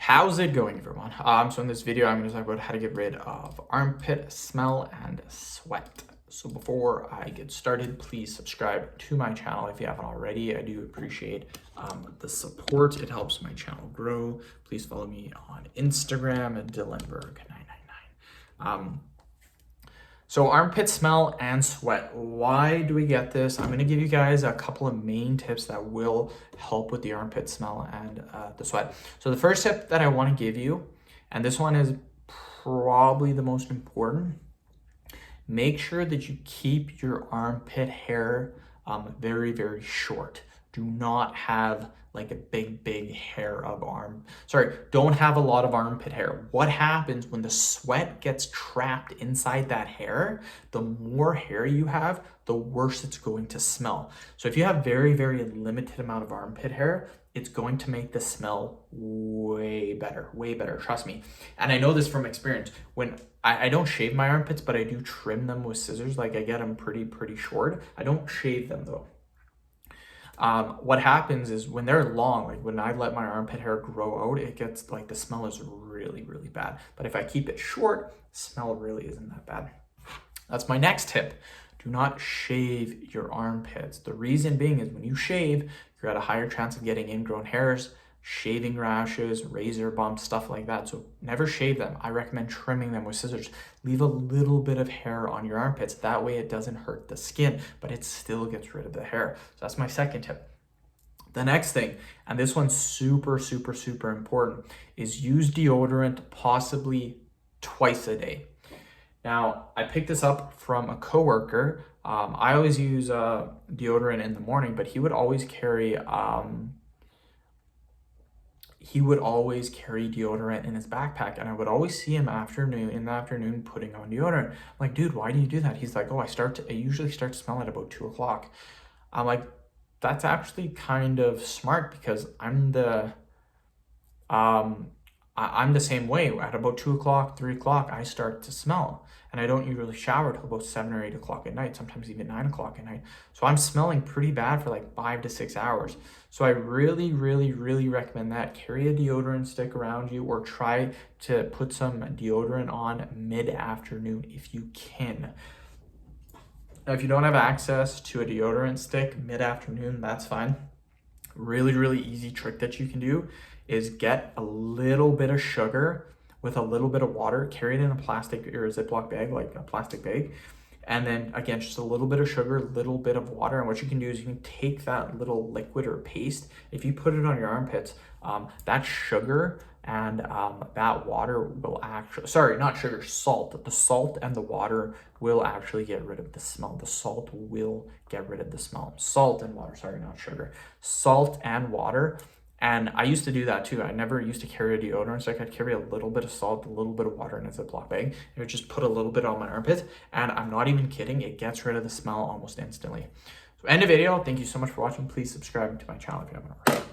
How's it going, everyone? So in this video, I'm going to talk about how to get rid of armpit smell and sweat. So before I get started, please subscribe to my channel if you haven't already. I do appreciate the support. It helps my channel grow. Please follow me on Instagram at Dylanberg999. So armpit smell and sweat. Why do we get this? I'm going to give you guys a couple of main tips that will help with the armpit smell and the sweat. So the first tip that I want to give you, and this one is probably the most important, make sure that you keep your armpit hair very, very short. Do not have like a big hair of don't have a lot of armpit hair. What happens when the sweat gets trapped inside that hair, the more hair you have, the worse it's going to smell. So if you have very, very limited amount of armpit hair, it's going to make the smell way better, trust me. And I know this from experience. When I don't shave my armpits, but I do trim them with scissors. Like I get them pretty short. I don't shave them though. What happens is when they're long, like when I let my armpit hair grow out, it gets like the smell is really bad. But if I keep it short, the smell really isn't that bad. That's my next tip. Do not shave your armpits. The reason being is when you shave, you're at a higher chance of getting ingrown hairs, shaving rashes, razor bumps, stuff like that. So never shave them. I recommend trimming them with scissors. Leave a little bit of hair on your armpits. That way it doesn't hurt the skin, but it still gets rid of the hair. So that's my second tip. The next thing, and this one's super important, is use deodorant possibly twice a day. Now, I picked this up from a coworker. I always use deodorant in the morning, but he would always carry deodorant in his backpack, and I would always see him in the afternoon putting on deodorant. I'm like, dude, why do you do that? He's like, oh, I usually start to smell at about 2 o'clock. I'm like, that's actually kind of smart because I'm the same way. At about 2 o'clock, 3 o'clock, I start to smell. And I don't usually shower till about 7 or 8 o'clock at night, sometimes even 9 o'clock at night. So I'm smelling pretty bad for like 5 to 6 hours. So I really recommend that. Carry a deodorant stick around you or try to put some deodorant on mid-afternoon if you can. Now, if you don't have access to a deodorant stick mid-afternoon, that's fine. Really easy trick that you can do is get a little bit of sugar with a little bit of water, carry it in a plastic or a Ziploc bag, like a plastic bag. And then again, just a little bit of sugar, a little bit of water. And what you can do is you can take that little liquid or paste, if you put it on your armpits, that sugar and that water will actually, salt. The salt and the water will actually get rid of the smell. The salt will get rid of the smell. Salt and water, sorry, not sugar. Salt and water. And I used to do that too. I never used to carry a deodorant, so I could carry a little bit of salt, a little bit of water in a Ziploc bag. And I would just put a little bit on my armpits, and I'm not even kidding, it gets rid of the smell almost instantly. So end of video. Thank you so much for watching. Please subscribe to my channel if you haven't already.